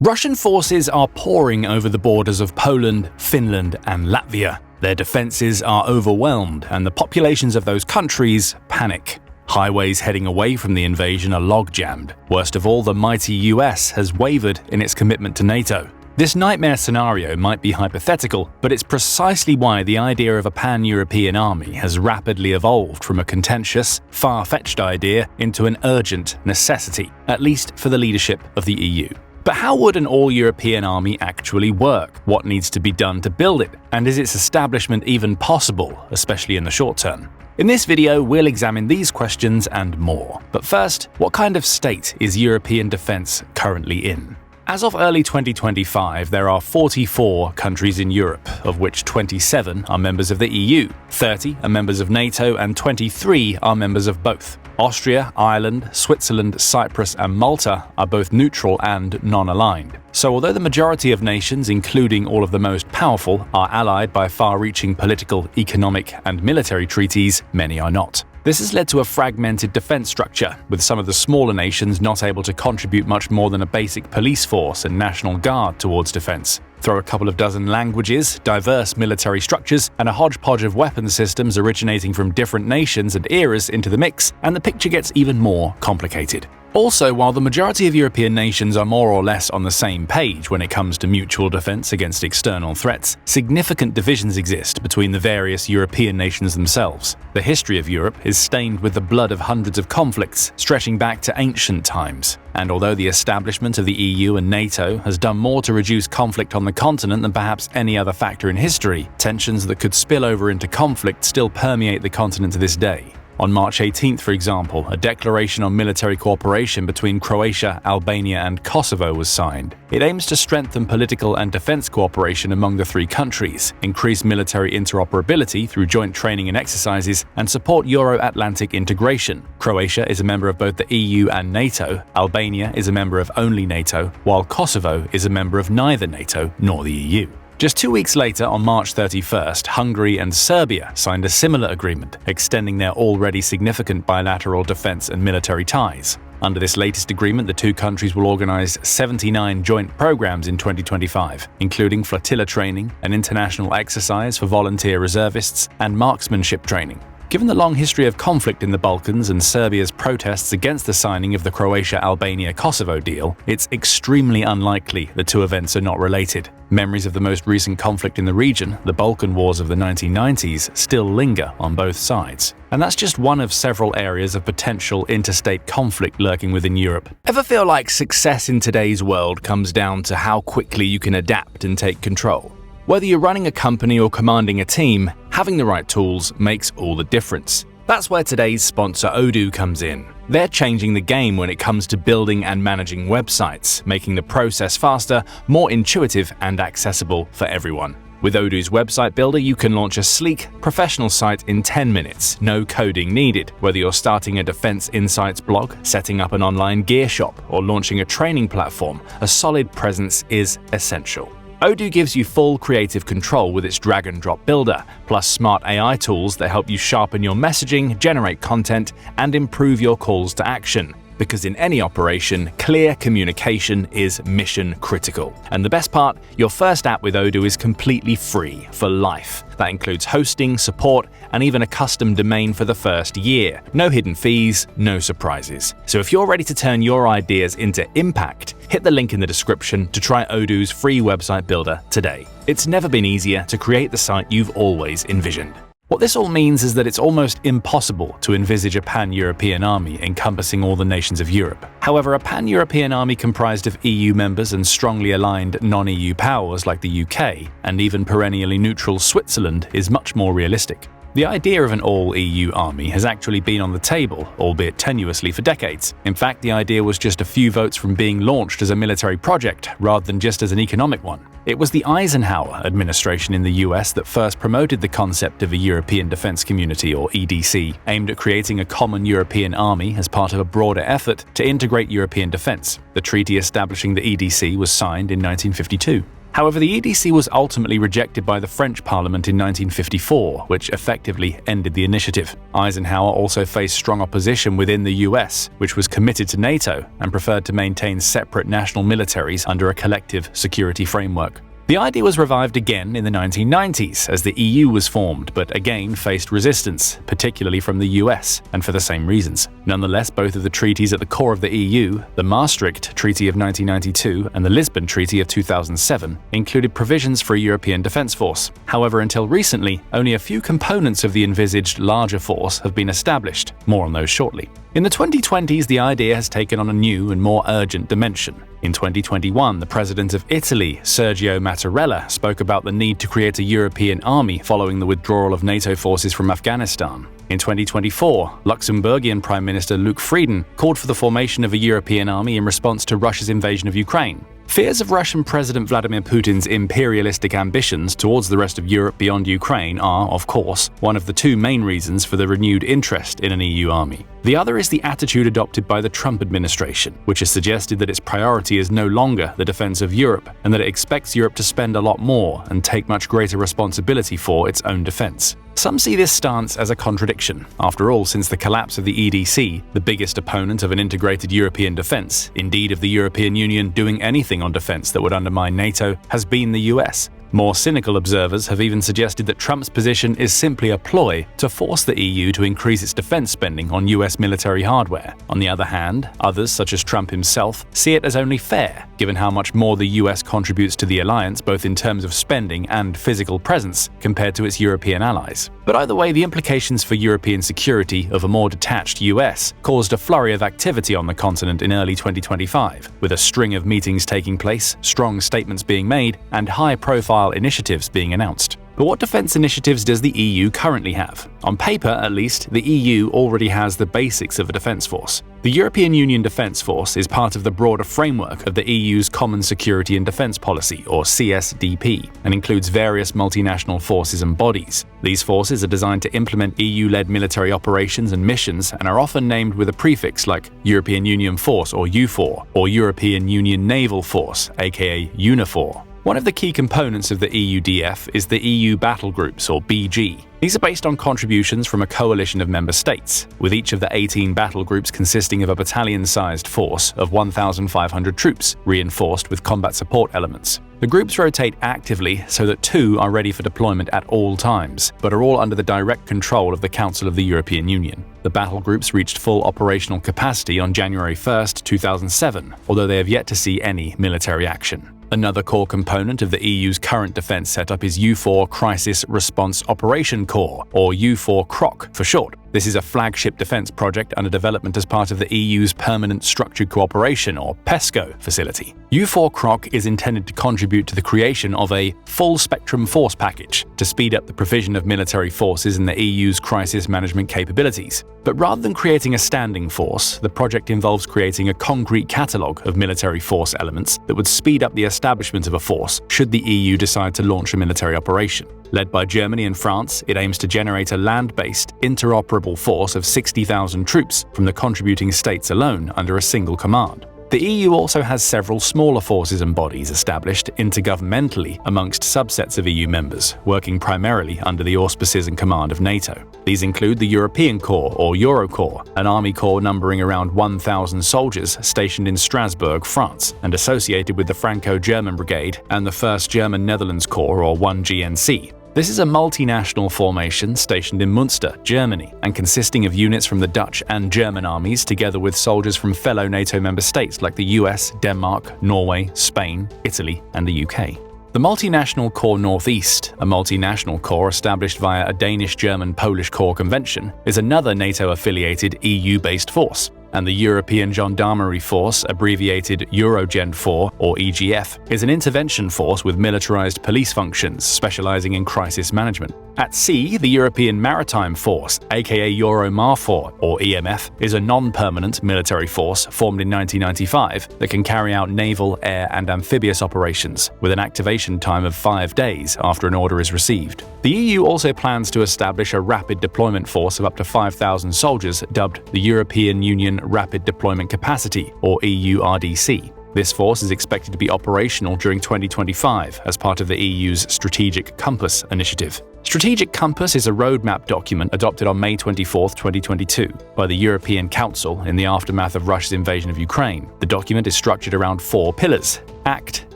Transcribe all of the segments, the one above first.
Russian forces are pouring over the borders of Poland, Finland, and Latvia. Their defenses are overwhelmed, and the populations of those countries panic. Highways heading away from the invasion are log-jammed. Worst of all, the mighty US has wavered in its commitment to NATO. This nightmare scenario might be hypothetical, but it's precisely why the idea of a pan-European army has rapidly evolved from a contentious, far-fetched idea into an urgent necessity, at least for the leadership of the EU. But how would an all-European army actually work? What needs to be done to build it? And is its establishment even possible, especially in the short term? In this video, we'll examine these questions and more. But first, what kind of state is European defense currently in? As of early 2025, there are 44 countries in Europe, of which 27 are members of the EU, 30 are members of NATO, and 23 are members of both. Austria, Ireland, Switzerland, Cyprus, and Malta are both neutral and non-aligned. So although the majority of nations, including all of the most powerful, are allied by far-reaching political, economic, and military treaties, many are not. This has led to a fragmented defense structure, with some of the smaller nations not able to contribute much more than a basic police force and national guard towards defense. Throw a couple of dozen languages, diverse military structures, and a hodgepodge of weapon systems originating from different nations and eras into the mix, and the picture gets even more complicated. Also, while the majority of European nations are more or less on the same page when it comes to mutual defense against external threats, significant divisions exist between the various European nations themselves. The history of Europe is stained with the blood of hundreds of conflicts stretching back to ancient times. And although the establishment of the EU and NATO has done more to reduce conflict on the continent than perhaps any other factor in history, tensions that could spill over into conflict still permeate the continent to this day. On March 18th, for example, a declaration on military cooperation between Croatia, Albania, and Kosovo was signed. It aims to strengthen political and defense cooperation among the three countries, increase military interoperability through joint training and exercises, and support Euro-Atlantic integration. Croatia is a member of both the EU and NATO, Albania is a member of only NATO, while Kosovo is a member of neither NATO nor the EU. Just 2 weeks later, on March 31st, Hungary and Serbia signed a similar agreement, extending their already significant bilateral defense and military ties. Under this latest agreement, the two countries will organize 79 joint programs in 2025, including flotilla training, an international exercise for volunteer reservists, and marksmanship training. Given the long history of conflict in the Balkans and Serbia's protests against the signing of the Croatia-Albania-Kosovo deal, it's extremely unlikely the two events are not related. Memories of the most recent conflict in the region, the Balkan Wars of the 1990s, still linger on both sides. And that's just one of several areas of potential interstate conflict lurking within Europe. Ever feel like success in today's world comes down to how quickly you can adapt and take control? Whether you're running a company or commanding a team, having the right tools makes all the difference. That's where today's sponsor Odoo comes in. They're changing the game when it comes to building and managing websites, making the process faster, more intuitive, and accessible for everyone. With Odoo's website builder, you can launch a sleek, professional site in 10 minutes, no coding needed. Whether you're starting a Defense Insights blog, setting up an online gear shop, or launching a training platform, a solid presence is essential. Odoo gives you full creative control with its drag-and-drop builder, plus smart AI tools that help you sharpen your messaging, generate content, and improve your calls to action. Because in any operation, clear communication is mission critical. And the best part, your first app with Odoo is completely free for life. That includes hosting, support, and even a custom domain for the first year. No hidden fees, no surprises. So if you're ready to turn your ideas into impact, hit the link in the description to try Odoo's free website builder today. It's never been easier to create the site you've always envisioned. What this all means is that it's almost impossible to envisage a pan-European army encompassing all the nations of Europe. However, a pan-European army comprised of EU members and strongly aligned non-EU powers like the UK, and even perennially neutral Switzerland, is much more realistic. The idea of an all-EU army has actually been on the table, albeit tenuously, for decades. In fact, the idea was just a few votes from being launched as a military project, rather than just as an economic one. It was the Eisenhower administration in the US that first promoted the concept of a European Defense Community, or EDC, aimed at creating a common European army as part of a broader effort to integrate European defense. The treaty establishing the EDC was signed in 1952. However, the EDC was ultimately rejected by the French Parliament in 1954, which effectively ended the initiative. Eisenhower also faced strong opposition within the US, which was committed to NATO and preferred to maintain separate national militaries under a collective security framework. The idea was revived again in the 1990s as the EU was formed, but again faced resistance, particularly from the US, and for the same reasons. Nonetheless, both of the treaties at the core of the EU, the Maastricht Treaty of 1992 and the Lisbon Treaty of 2007, included provisions for a European defence force. However, until recently, only a few components of the envisaged larger force have been established. More on those shortly. In the 2020s, the idea has taken on a new and more urgent dimension. In 2021, the president of Italy, Sergio Mattarella, spoke about the need to create a European army following the withdrawal of NATO forces from Afghanistan. In 2024, Luxembourgian Prime Minister Luc Frieden called for the formation of a European army in response to Russia's invasion of Ukraine. Fears of Russian President Vladimir Putin's imperialistic ambitions towards the rest of Europe beyond Ukraine are, of course, one of the two main reasons for the renewed interest in an EU army. The other is the attitude adopted by the Trump administration, which has suggested that its priority is no longer the defense of Europe and that it expects Europe to spend a lot more and take much greater responsibility for its own defense. Some see this stance as a contradiction. After all, since the collapse of the EDC, the biggest opponent of an integrated European defense, indeed of the European Union doing anything on defense that would undermine NATO, has been the US. More cynical observers have even suggested that Trump's position is simply a ploy to force the EU to increase its defense spending on US military hardware. On the other hand, others, such as Trump himself, see it as only fair, given how much more the US contributes to the alliance both in terms of spending and physical presence compared to its European allies. But either way, the implications for European security of a more detached US caused a flurry of activity on the continent in early 2025, with a string of meetings taking place, strong statements being made, and high-profile initiatives being announced. But what defense initiatives does the EU currently have? On paper, at least, the EU already has the basics of a defense force. The European Union Defence Force is part of the broader framework of the EU's Common Security and Defence Policy, or CSDP, and includes various multinational forces and bodies. These forces are designed to implement EU-led military operations and missions and are often named with a prefix like European Union Force, or EUFOR, or European Union Naval Force, aka UNIFOR. One of the key components of the EUDF is the EU Battle Groups, or BG. These are based on contributions from a coalition of member states, with each of the 18 battle groups consisting of a battalion-sized force of 1,500 troops, reinforced with combat support elements. The groups rotate actively so that 2 are ready for deployment at all times, but are all under the direct control of the Council of the European Union. The battle groups reached full operational capacity on January 1, 2007, although they have yet to see any military action. Another core component of the EU's current defense setup is EUFOR Crisis Response Operation Corps, or EUFOR CROC for short. This is a flagship defense project under development as part of the EU's Permanent Structured Cooperation, or PESCO, facility. EUFOR CROC is intended to contribute to the creation of a full-spectrum force package to speed up the provision of military forces in the EU's crisis management capabilities. But rather than creating a standing force, the project involves creating a concrete catalogue of military force elements that would speed up the establishment of a force should the EU decide to launch a military operation. Led by Germany and France, it aims to generate a land-based, interoperable force of 60,000 troops from the contributing states alone under a single command. The EU also has several smaller forces and bodies established intergovernmentally amongst subsets of EU members, working primarily under the auspices and command of NATO. These include the European Corps, or Eurocorps, an army corps numbering around 1,000 soldiers stationed in Strasbourg, France, and associated with the Franco-German Brigade and the 1st German-Netherlands Corps, or 1GNC. This is a multinational formation stationed in Munster, Germany, and consisting of units from the Dutch and German armies together with soldiers from fellow NATO member states like the US, Denmark, Norway, Spain, Italy, and the UK. The Multinational Corps Northeast, a multinational corps established via a Danish-German-Polish Corps convention, is another NATO-affiliated EU-based force. And the European Gendarmerie Force, abbreviated Eurogen 4 or EGF, is an intervention force with militarized police functions specializing in crisis management. At sea, the European Maritime Force, aka Euromarfor or EMF, is a non-permanent military force formed in 1995 that can carry out naval, air, and amphibious operations, with an activation time of 5 days after an order is received. The EU also plans to establish a rapid deployment force of up to 5,000 soldiers dubbed the European Union Rapid Deployment Capacity, or EURDC. This force is expected to be operational during 2025 as part of the EU's Strategic Compass initiative. Strategic Compass is a roadmap document adopted on May 24, 2022, by the European Council in the aftermath of Russia's invasion of Ukraine. The document is structured around 4 pillars: act,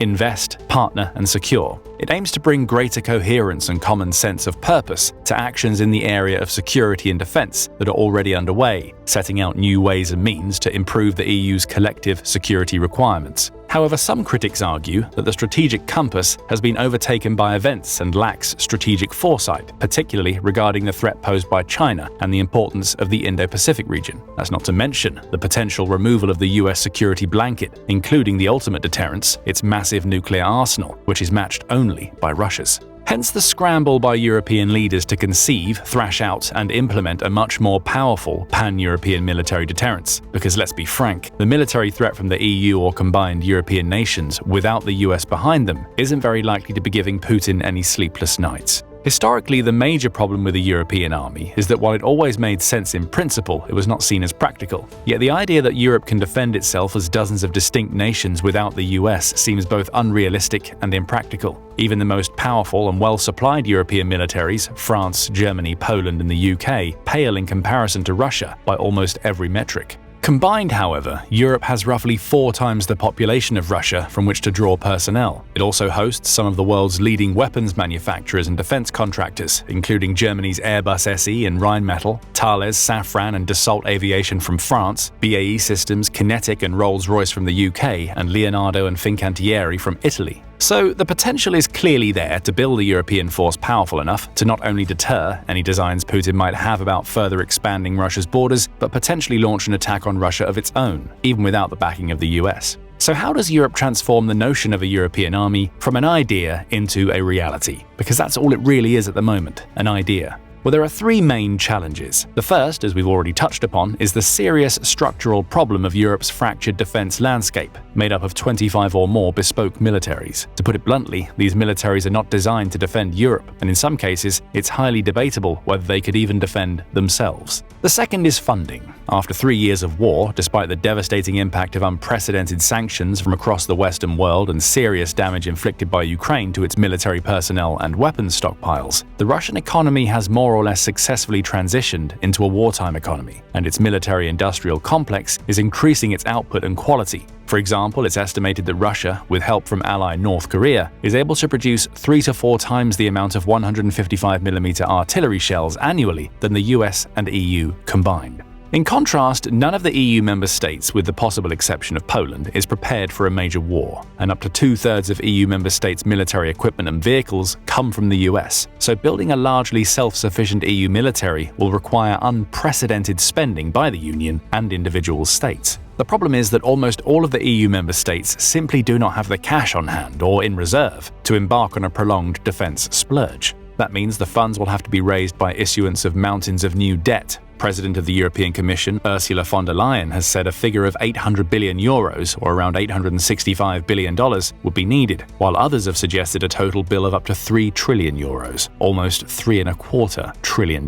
invest, partner, and secure. It aims to bring greater coherence and common sense of purpose to actions in the area of security and defense that are already underway, setting out new ways and means to improve the EU's collective security requirements. However, some critics argue that the Strategic Compass has been overtaken by events and lacks strategic foresight, particularly regarding the threat posed by China and the importance of the Indo-Pacific region. That's not to mention the potential removal of the US security blanket, including the ultimate deterrence, its massive nuclear arsenal, which is matched only by Russia's. Hence the scramble by European leaders to conceive, thrash out, and implement a much more powerful pan-European military deterrence. Because let's be frank, the military threat from the EU or combined European nations without the US behind them isn't very likely to be giving Putin any sleepless nights. Historically, the major problem with the European army is that while it always made sense in principle, it was not seen as practical. Yet the idea that Europe can defend itself as dozens of distinct nations without the US seems both unrealistic and impractical. Even the most powerful and well-supplied European militaries, France, Germany, Poland, and the UK, pale in comparison to Russia by almost every metric. Combined, however, Europe has roughly 4 times the population of Russia from which to draw personnel. It also hosts some of the world's leading weapons manufacturers and defense contractors, including Germany's Airbus SE and Rheinmetall, Thales, Safran, and Dassault Aviation from France, BAE Systems, Kinetic, and Rolls-Royce from the UK, and Leonardo and Fincantieri from Italy. So the potential is clearly there to build a European force powerful enough to not only deter any designs Putin might have about further expanding Russia's borders, but potentially launch an attack on Russia of its own, even without the backing of the US. So how does Europe transform the notion of a European army from an idea into a reality? Because that's all it really is at the moment, an idea. Well, there are 3 main challenges. The first, as we've already touched upon, is the serious structural problem of Europe's fractured defense landscape, made up of 25 or more bespoke militaries. To put it bluntly, these militaries are not designed to defend Europe, and in some cases, it's highly debatable whether they could even defend themselves. The second is funding. After 3 years of war, despite the devastating impact of unprecedented sanctions from across the Western world and serious damage inflicted by Ukraine to its military personnel and weapons stockpiles, the Russian economy has more or less successfully transitioned into a wartime economy, and its military-industrial complex is increasing its output and quality. For example, it's estimated that Russia, with help from ally North Korea, is able to produce 3 to 4 times the amount of 155mm artillery shells annually than the US and EU combined. In contrast, none of the EU member states, with the possible exception of Poland, is prepared for a major war, and up to 2/3 of EU member states' military equipment and vehicles come from the US. So building a largely self-sufficient EU military will require unprecedented spending by the Union and individual states. The problem is that almost all of the EU member states simply do not have the cash on hand or in reserve to embark on a prolonged defense splurge. That means the funds will have to be raised by issuance of mountains of new debt. President of the European Commission, Ursula von der Leyen, has said a figure of 800 billion euros, or around $865 billion, would be needed, while others have suggested a total bill of up to 3 trillion euros, almost $3.25 trillion.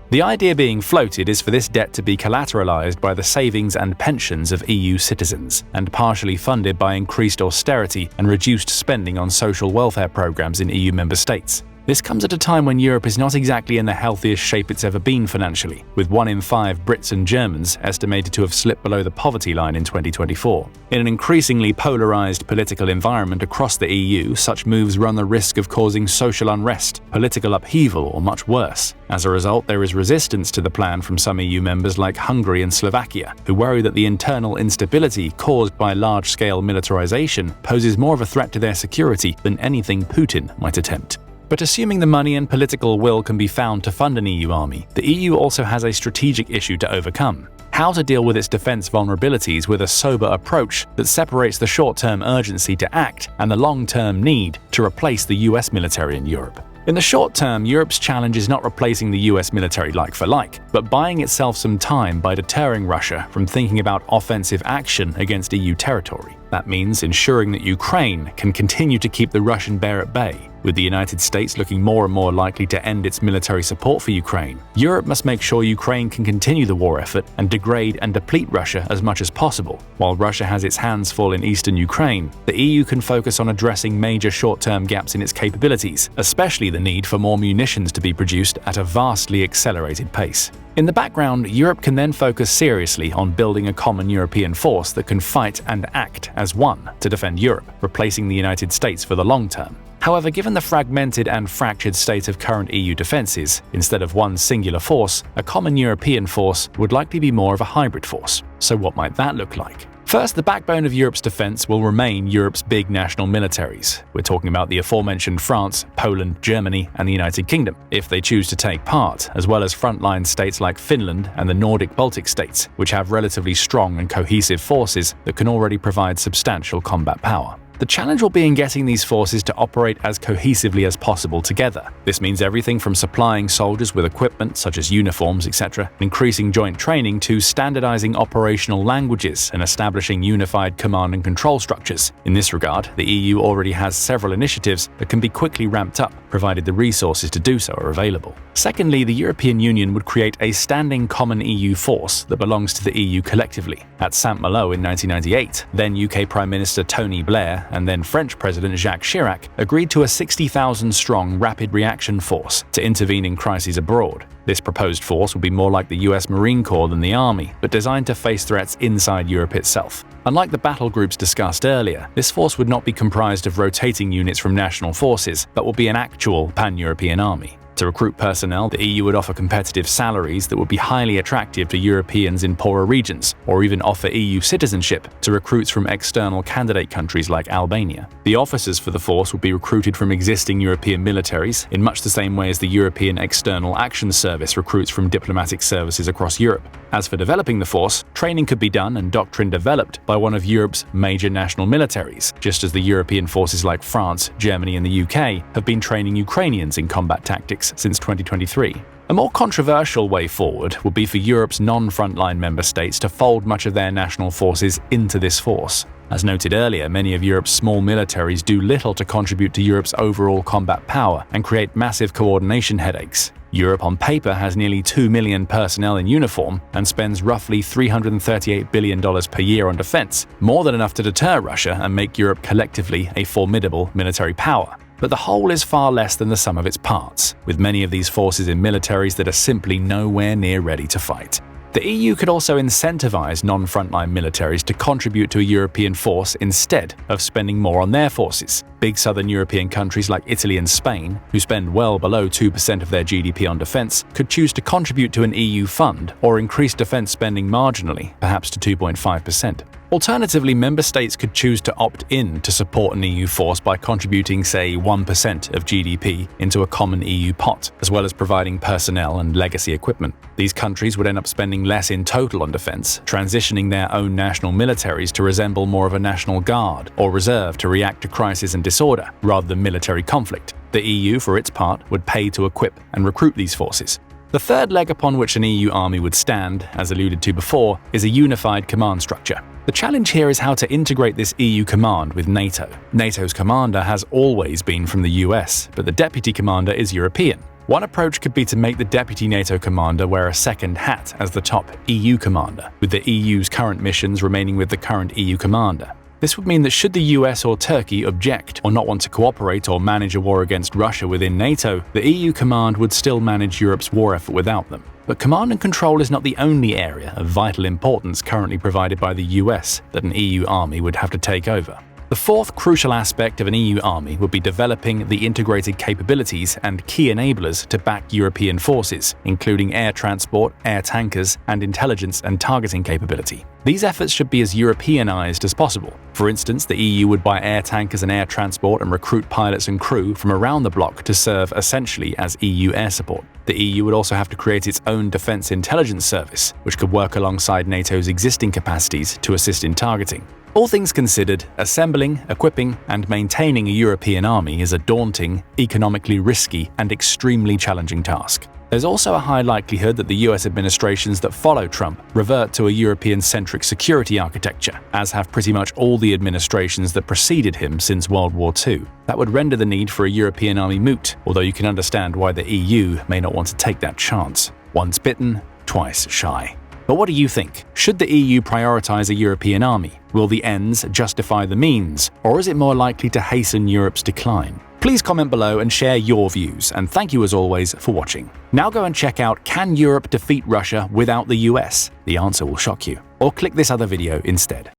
The idea being floated is for this debt to be collateralized by the savings and pensions of EU citizens, and partially funded by increased austerity and reduced spending on social welfare programs in EU member states. This comes at a time when Europe is not exactly in the healthiest shape it's ever been financially, with 1 in 5 Brits and Germans estimated to have slipped below the poverty line in 2024. In an increasingly polarized political environment across the EU, such moves run the risk of causing social unrest, political upheaval, or much worse. As a result, there is resistance to the plan from some EU members like Hungary and Slovakia, who worry that the internal instability caused by large-scale militarization poses more of a threat to their security than anything Putin might attempt. But assuming the money and political will can be found to fund an EU army, the EU also has a strategic issue to overcome: how to deal with its defense vulnerabilities with a sober approach that separates the short-term urgency to act and the long-term need to replace the US military in Europe. In the short term, Europe's challenge is not replacing the US military like for like, but buying itself some time by deterring Russia from thinking about offensive action against EU territory. That means ensuring that Ukraine can continue to keep the Russian bear at bay. With the United States looking more and more likely to end its military support for Ukraine, Europe must make sure Ukraine can continue the war effort and degrade and deplete Russia as much as possible. While Russia has its hands full in eastern Ukraine, the EU can focus on addressing major short-term gaps in its capabilities, especially the need for more munitions to be produced at a vastly accelerated pace. In the background, Europe can then focus seriously on building a common European force that can fight and act as one to defend Europe, replacing the United States for the long term. However, given the fragmented and fractured state of current EU defenses, instead of one singular force, a common European force would likely be more of a hybrid force. So what might that look like? First, the backbone of Europe's defense will remain Europe's big national militaries. We're talking about the aforementioned France, Poland, Germany, and the United Kingdom, if they choose to take part, as well as frontline states like Finland and the Nordic Baltic states, which have relatively strong and cohesive forces that can already provide substantial combat power. The challenge will be in getting these forces to operate as cohesively as possible together. This means everything from supplying soldiers with equipment such as uniforms, etc., increasing joint training, to standardizing operational languages and establishing unified command and control structures. In this regard, the EU already has several initiatives that can be quickly ramped up, provided the resources to do so are available. Secondly, the European Union would create a standing common EU force that belongs to the EU collectively. At Saint-Malo in 1998, then UK Prime Minister Tony Blair and then French President Jacques Chirac agreed to a 60,000-strong rapid reaction force to intervene in crises abroad. This proposed force would be more like the US Marine Corps than the Army, but designed to face threats inside Europe itself. Unlike the battle groups discussed earlier, this force would not be comprised of rotating units from national forces, but will be an actual pan-European army. To recruit personnel, the EU would offer competitive salaries that would be highly attractive to Europeans in poorer regions, or even offer EU citizenship to recruits from external candidate countries like Albania. The officers for the force would be recruited from existing European militaries, in much the same way as the European External Action Service recruits from diplomatic services across Europe. As for developing the force, training could be done and doctrine developed by one of Europe's major national militaries, just as the European forces like France, Germany, and the UK have been training Ukrainians in combat tactics since 2023. A more controversial way forward would be for Europe's non-frontline member states to fold much of their national forces into this force. As noted earlier, many of Europe's small militaries do little to contribute to Europe's overall combat power and create massive coordination headaches. Europe on paper has nearly 2 million personnel in uniform and spends roughly $338 billion per year on defense, more than enough to deter Russia and make Europe collectively a formidable military power. But the whole is far less than the sum of its parts, with many of these forces in militaries that are simply nowhere near ready to fight. The EU could also incentivize non-frontline militaries to contribute to a European force instead of spending more on their forces. Big southern European countries like Italy and Spain, who spend well below 2% of their GDP on defense, could choose to contribute to an EU fund or increase defense spending marginally, perhaps to 2.5%. Alternatively, member states could choose to opt in to support an EU force by contributing, say, 1% of GDP into a common EU pot, as well as providing personnel and legacy equipment. These countries would end up spending less in total on defense, transitioning their own national militaries to resemble more of a national guard or reserve to react to crisis and disorder, rather than military conflict. The EU, for its part, would pay to equip and recruit these forces. The third leg upon which an EU army would stand, as alluded to before, is a unified command structure. The challenge here is how to integrate this EU command with NATO. NATO's commander has always been from the US, but the deputy commander is European. One approach could be to make the deputy NATO commander wear a second hat as the top EU commander, with the EU's current missions remaining with the current EU commander. This would mean that should the US or Turkey object or not want to cooperate or manage a war against Russia within NATO, the EU command would still manage Europe's war effort without them. But command and control is not the only area of vital importance currently provided by the US that an EU army would have to take over. The fourth crucial aspect of an EU army would be developing the integrated capabilities and key enablers to back European forces, including air transport, air tankers, and intelligence and targeting capability. These efforts should be as Europeanized as possible. For instance, the EU would buy air tankers and air transport and recruit pilots and crew from around the bloc to serve essentially as EU air support. The EU would also have to create its own defense intelligence service, which could work alongside NATO's existing capacities to assist in targeting. All things considered, assembling, equipping, and maintaining a European army is a daunting, economically risky, and extremely challenging task. There's also a high likelihood that the US administrations that follow Trump revert to a European-centric security architecture, as have pretty much all the administrations that preceded him since World War II. That would render the need for a European army moot, although you can understand why the EU may not want to take that chance. Once bitten, twice shy. But what do you think? Should the EU prioritize a European army? Will the ends justify the means? Or is it more likely to hasten Europe's decline? Please comment below and share your views, and thank you as always for watching. Now go and check out Can Europe Defeat Russia Without the US? The answer will shock you. Or click this other video instead.